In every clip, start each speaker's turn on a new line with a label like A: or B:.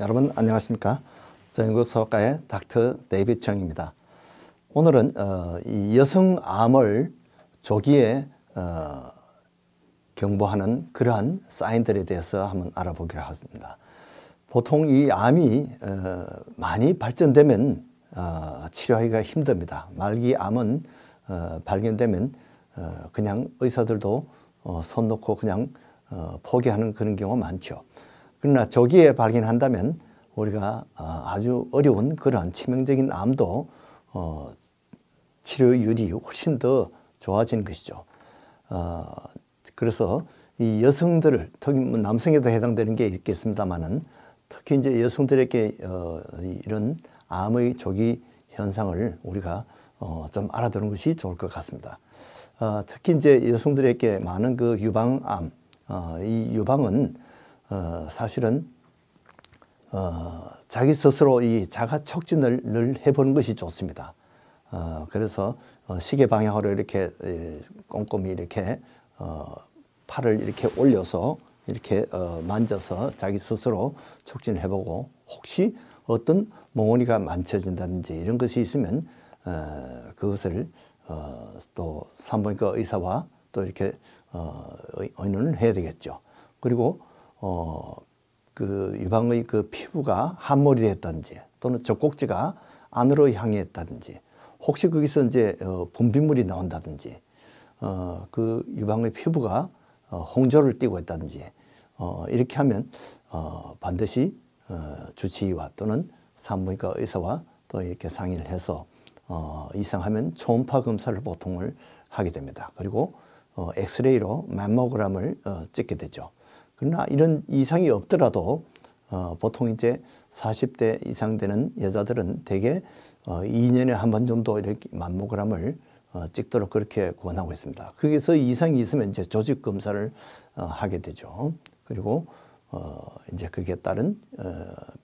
A: 여러분 안녕하십니까? 정형외과의 닥터 데이비드 청입니다. 오늘은 이 여성암을 조기에 경보하는 그러한 사인들에 대해서 한번 알아보기로 하겠습니다. 보통 이 암이 많이 발전되면 치료하기가 힘듭니다. 말기 암은 발견되면 그냥 의사들도 손 놓고 그냥 포기하는 그런 경우가 많죠. 그러나 조기에 발견한다면 우리가 아주 어려운 그런 치명적인 암도 치료율이 훨씬 더 좋아지는 것이죠. 그래서 이 여성들을, 특히 남성에도 해당되는 게 있겠습니다만은 특히 이제 여성들에게 이런 암의 조기 현상을 우리가 좀 알아두는 것이 좋을 것 같습니다. 특히 이제 여성들에게 많은 그 유방암, 이 유방은 사실은 자기 스스로 이 자가 촉진을 늘 해보는 것이 좋습니다. 그래서 시계 방향으로 이렇게 꼼꼼히 이렇게 팔을 이렇게 올려서 이렇게 만져서 자기 스스로 촉진을 해보고, 혹시 어떤 몽원이가 만져진다든지 이런 것이 있으면 그것을 또 산부인과 의사와 또 이렇게 의논을 해야 되겠죠. 그리고 그 유방의 그 피부가 함몰이 됐다든지 또는 젖꼭지가 안으로 향했다든지, 혹시 거기서 이제 분비물이 나온다든지, 그 유방의 피부가 홍조를 띠고 있다든지 이렇게 하면 반드시 주치의와 또는 산부인과 의사와 또 이렇게 상의를 해서 이상하면 초음파 검사를 보통을 하게 됩니다. 그리고 엑스레이로 맘모그램을 찍게 되죠. 그러나 이런 이상이 없더라도 보통 이제 40대 이상 되는 여자들은 대개 2년에 한 번 정도 이렇게 맘모그램을 찍도록 그렇게 권하고 있습니다. 거기서 이상이 있으면 이제 조직 검사를 하게 되죠. 그리고 이제 거기에 따른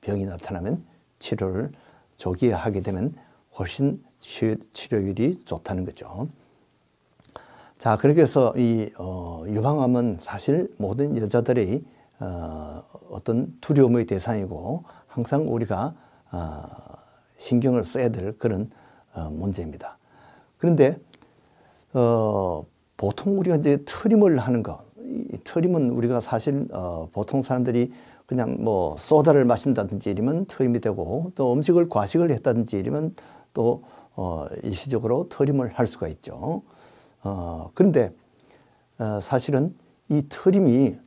A: 병이 나타나면 치료를 조기에 하게 되면 훨씬 치료율이 좋다는 거죠. 자, 그렇게 해서 이 유방암은 사실 모든 여자들의 어떤 두려움의 대상이고 항상 우리가 신경을 써야 될 그런 문제입니다. 그런데 보통 우리가 이제 트림을 하는 거, 이 트림은 우리가 사실 보통 사람들이 그냥 뭐 소다를 마신다든지 이러면 트림이 되고, 또 음식을 과식을 했다든지 이러면 또 일시적으로 트림을 할 수가 있죠. 그런데 사실은 이 트림이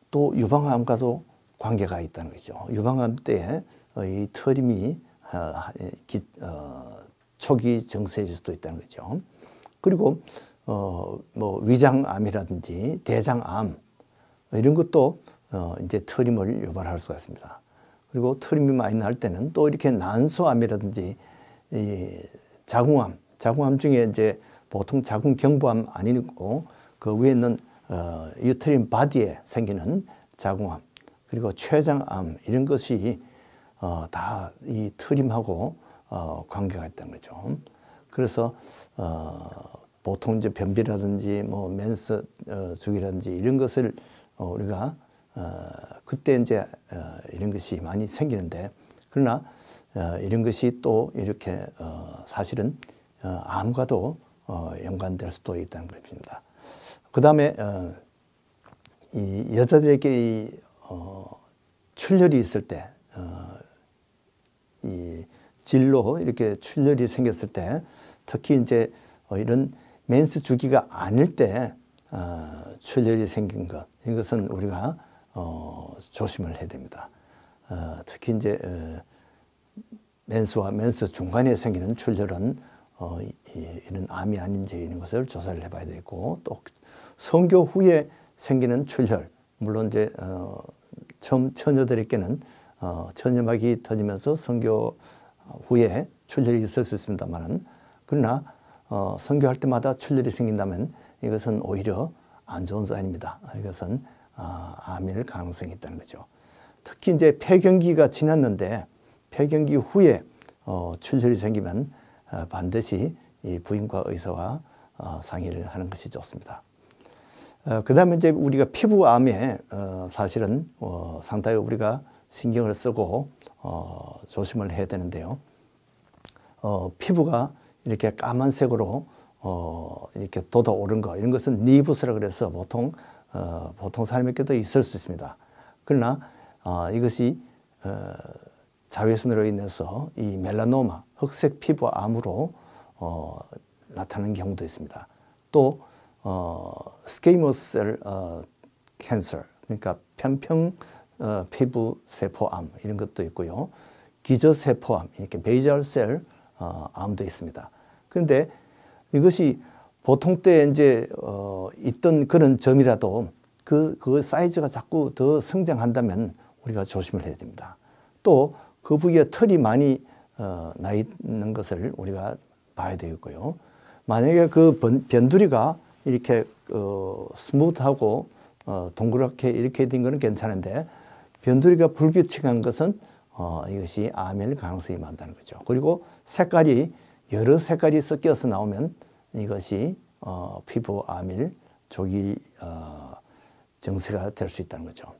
A: 또 유방암과도 관계가 있다는 거죠. 유방암 때 이 트림이 초기 증세일 수도 있다는 거죠. 그리고 뭐 위장암이라든지 대장암 이런 것도 이제 트림을 유발할 수가 있습니다. 그리고 트림이 많이 날 때는 또 이렇게 난소암이라든지 이 자궁암 중에 이제 보통 자궁경부암 아니고 그 위에 있는 유테린 바디에 생기는 자궁암, 그리고 췌장암 이런 것이 다 이 트림하고 관계가 있다는 거죠. 그래서 보통 이제 변비라든지 뭐 멘스 주기라든지 이런 것을 우리가 그때 이제 이런 것이 많이 생기는데, 그러나 이런 것이 또 이렇게 사실은 암과도 연관될 수도 있다는 것입니다. 그 다음에 이 여자들에게 이 출혈이 있을 때, 이 질로 이렇게 출혈이 생겼을 때, 특히 이제 이런 맨스 주기가 아닐 때 출혈이 생긴 것, 이것은 우리가 조심을 해야 됩니다. 특히 이제 맨스와 맨스 중간에 생기는 출혈은 이런 암이 아닌지 이런 것을 조사를 해봐야 되고, 또 성교 후에 생기는 출혈, 물론 이제 처음 처녀들에게는 처녀막이 터지면서 성교 후에 출혈이 있을 수 있습니다만은, 그러나 성교할 때마다 출혈이 생긴다면 이것은 오히려 안 좋은 사인입니다. 이것은 암일 가능성이 있다는 거죠. 특히 이제 폐경기가 지났는데 폐경기 후에 출혈이 생기면 반드시 이 부인과 의사와 상의를 하는 것이 좋습니다. 그 다음에 이제 우리가 피부암에 사실은 상당히 우리가 신경을 쓰고 조심을 해야 되는데요. 피부가 이렇게 까만색으로 이렇게 돋아오른 거, 이런 것은 니부스라 그래서 보통 사람에게도 있을 수 있습니다. 그러나 이것이 자외선으로 인해서 이 멜라노마, 흑색 피부암으로 나타나는 경우도 있습니다. 또 스퀘이머스 셀 캔서, 그러니까 편평 피부 세포암, 이런 것도 있고요. 기저세포암, 이렇게 베이잘 셀 암도 있습니다. 그런데 이것이 보통 때 이제 있던 그런 점이라도 그 사이즈가 자꾸 더 성장한다면 우리가 조심을 해야 됩니다. 또 그 부위에 털이 많이 나 있는 것을 우리가 봐야 되겠고요. 만약에 그 변두리가 이렇게 스무트하고 동그랗게 이렇게 된 것은 괜찮은데, 변두리가 불규칙한 것은 이것이 암일 가능성이 많다는 거죠. 그리고 색깔이 여러 색깔이 섞여서 나오면 이것이 피부 암일 조기 증세가 될 수 있다는 거죠.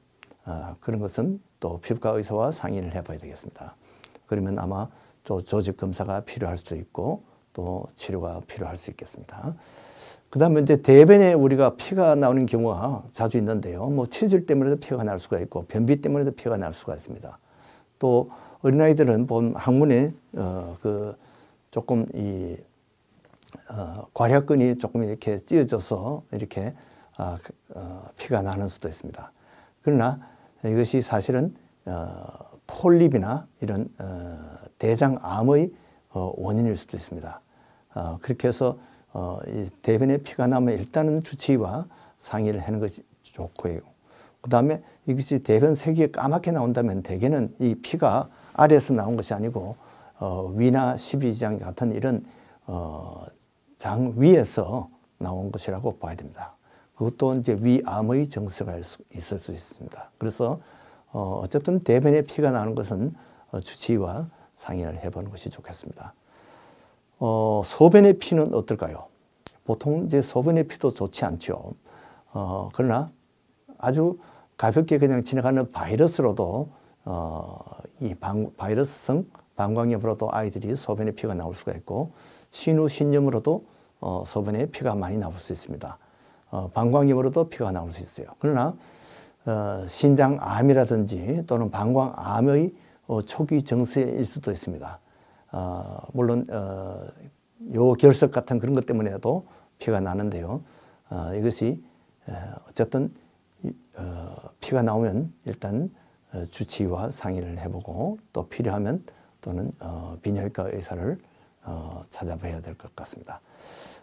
A: 그런 것은 또 피부과 의사와 상의를 해봐야 되겠습니다. 그러면 아마 또 조직 검사가 필요할 수도 있고 또 치료가 필요할 수 있겠습니다. 그 다음에 이제 대변에 우리가 피가 나오는 경우가 자주 있는데요. 뭐 치질 때문에도 피가 날 수가 있고 변비 때문에도 피가 날 수가 있습니다. 또 어린아이들은 본 항문에 조금 괄약근이 조금 이렇게 찢어져서 이렇게 피가 나는 수도 있습니다. 그러나 이것이 사실은 폴립이나 이런 대장암의 원인일 수도 있습니다. 그렇게 해서 이 대변에 피가 나면 일단은 주치의와 상의를 하는 것이 좋고요. 그 다음에 이것이 대변 색이 까맣게 나온다면 대개는 이 피가 아래에서 나온 것이 아니고 위나 십이지장 같은 이런 장 위에서 나온 것이라고 봐야 됩니다. 그것도 이제 위암의 증세가 있을 수 있습니다. 그래서 어쨌든 대변에 피가 나는 것은 주치의와 상의를 해보는 것이 좋겠습니다. 소변의 피는 어떨까요? 보통 이제 소변의 피도 좋지 않죠. 그러나 아주 가볍게 그냥 지나가는 바이러스로도 이 바이러스성 방광염으로도 아이들이 소변에 피가 나올 수가 있고, 신우신염으로도 소변에 피가 많이 나올 수 있습니다. 방광염으로도 피가 나올 수 있어요. 그러나 신장암이라든지 또는 방광암의 초기 증세일 수도 있습니다. 물론 요결석 같은 그런 것 때문에도 피가 나는데요. 이것이 어쨌든 피가 나오면 일단 주치의와 상의를 해보고 또 필요하면 또는 비뇨기과 의사를 찾아봐야 될 것 같습니다.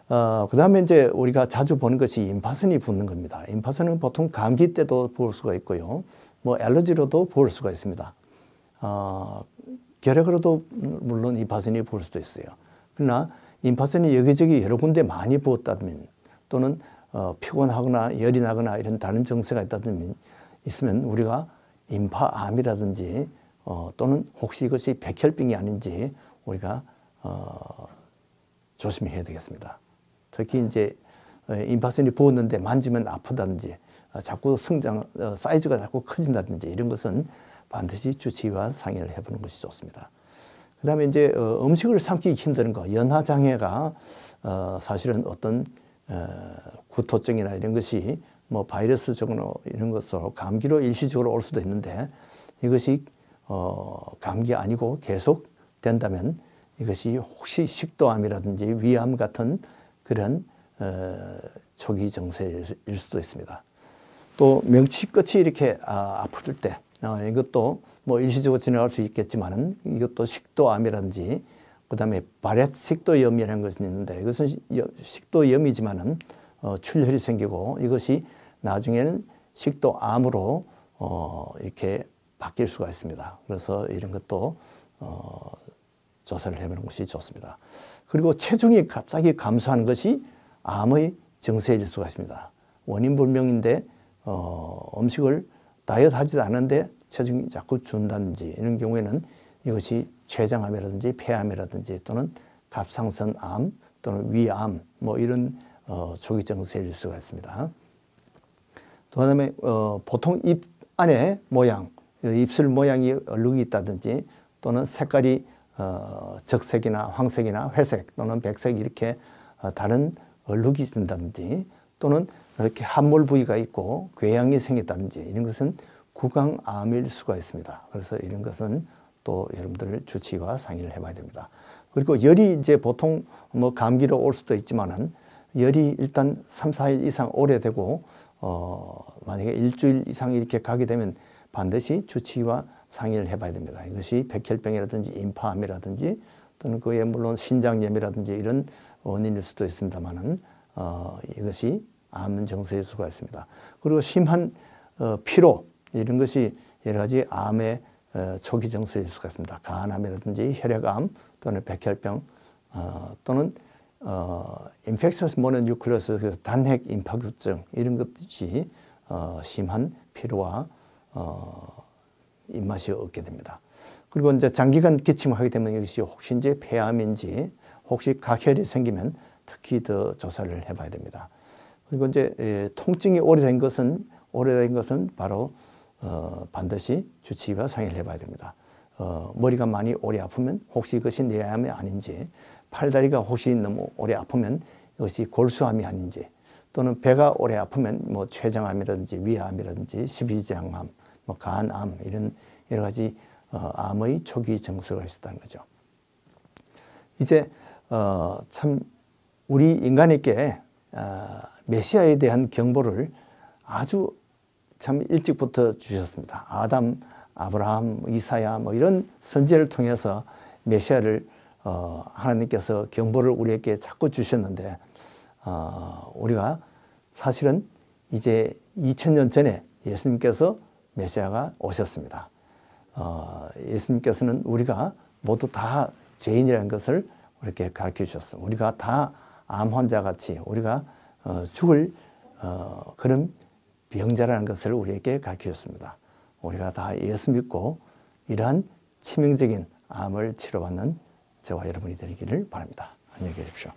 A: 그 다음에 이제 우리가 자주 보는 것이 임파선이 붓는 겁니다. 임파선은 보통 감기 때도 부을 수가 있고요. 뭐 알러지로도 부을 수가 있습니다. 결핵으로도 물론 임파선이 부을 수도 있어요. 그러나 임파선이 여기저기 여러 군데 많이 부었다면 또는 피곤하거나 열이 나거나 이런 다른 증세가 있으면 우리가 임파암이라든지 또는 혹시 이것이 백혈병이 아닌지 우리가 조심해야 되겠습니다. 특히 이제 임파선이 부었는데 만지면 아프다든지 자꾸 사이즈가 자꾸 커진다든지 이런 것은 반드시 주치의와 상의를 해보는 것이 좋습니다. 그 다음에 이제 음식을 삼키기 힘든 거, 연하장애가 사실은 어떤 구토증이나 이런 것이 뭐 바이러스적으로 이런 것으로 감기로 일시적으로 올 수도 있는데, 이것이 감기 아니고 계속 된다면 이것이 혹시 식도암이라든지 위암 같은 그런 초기 증세일 수도 있습니다. 또 명치 끝이 이렇게 아플 때 이것도 뭐 일시적으로 지나갈 수 있겠지만은 이것도 식도암이라든지 그다음에 바렛 식도염이라는 것이 있는데, 이것은 식도염이지만은 출혈이 생기고 이것이 나중에는 식도암으로 이렇게 바뀔 수가 있습니다. 그래서 이런 것도 조사를 해보는 것이 좋습니다. 그리고 체중이 갑자기 감소하는 것이 암의 증세일 수가 있습니다. 원인 불명인데 음식을 다이어트 하지도 않는데 체중이 자꾸 준다든지 이런 경우에는 이것이 췌장암이라든지 폐암이라든지 또는 갑상선암 또는 위암 뭐 이런 초기 증세일 수가 있습니다. 또 그다음에 보통 입 안의 모양, 입술 모양이 얼룩이 있다든지 또는 색깔이 적색이나 황색이나 회색 또는 백색 이렇게 다른 얼룩이 있다든지 또는 이렇게 함몰 부위가 있고 궤양이 생겼다든지 이런 것은 구강암일 수가 있습니다. 그래서 이런 것은 또 여러분들 주치의와 상의를 해봐야 됩니다. 그리고 열이 이제 보통 뭐 감기로 올 수도 있지만은 열이 일단 3, 4일 이상 오래되고 만약에 일주일 이상 이렇게 가게 되면 반드시 주치의와 상의를 해봐야 됩니다. 이것이 백혈병이라든지 임파암이라든지 또는 그에 물론 신장염이라든지 이런 원인일 수도 있습니다만은 이것이 암 증세일 수가 있습니다. 그리고 심한 피로 이런 것이 여러 가지 암의 초기 증세일 수가 있습니다. 간암이라든지 혈액암 또는 백혈병 또는 인펙셔스 모노뉴클레오시스 단핵 임파규증 이런 것이 심한 피로와 입맛이 없게 됩니다. 그리고 이제 장기간 기침을 하게 되면 이것이 혹시 이제 폐암인지 혹시 각혈이 생기면 특히 더 조사를 해봐야 됩니다. 그리고 이제 통증이 오래된 것은 바로 반드시 주치의와 상의를 해봐야 됩니다. 머리가 많이 오래 아프면 혹시 이것이 뇌암이 아닌지, 팔다리가 혹시 너무 오래 아프면 이것이 골수암이 아닌지, 또는 배가 오래 아프면 뭐 췌장암이라든지 위암이라든지 십이지장암, 뭐 간암 이런 여러 가지 암의 초기 증세가 있었다는 거죠. 이제 참 우리 인간에게 메시아에 대한 경보를 아주 참 일찍부터 주셨습니다. 아담, 아브라함, 이사야 뭐 이런 선지를 통해서 메시아를 하나님께서 경보를 우리에게 자꾸 주셨는데 우리가 사실은 이제 2000년 전에 예수님께서 메시아가 오셨습니다. 예수님께서는 우리가 모두 다 죄인이라는 것을 이렇게 가르쳐 주셨습니다. 우리가 다 암 환자같이 우리가 죽을 그런 병자라는 것을 우리에게 가르쳐 줬습니다. 우리가 다 예수 믿고 이러한 치명적인 암을 치료받는 저와 여러분이 되기를 바랍니다. 안녕히 계십시오.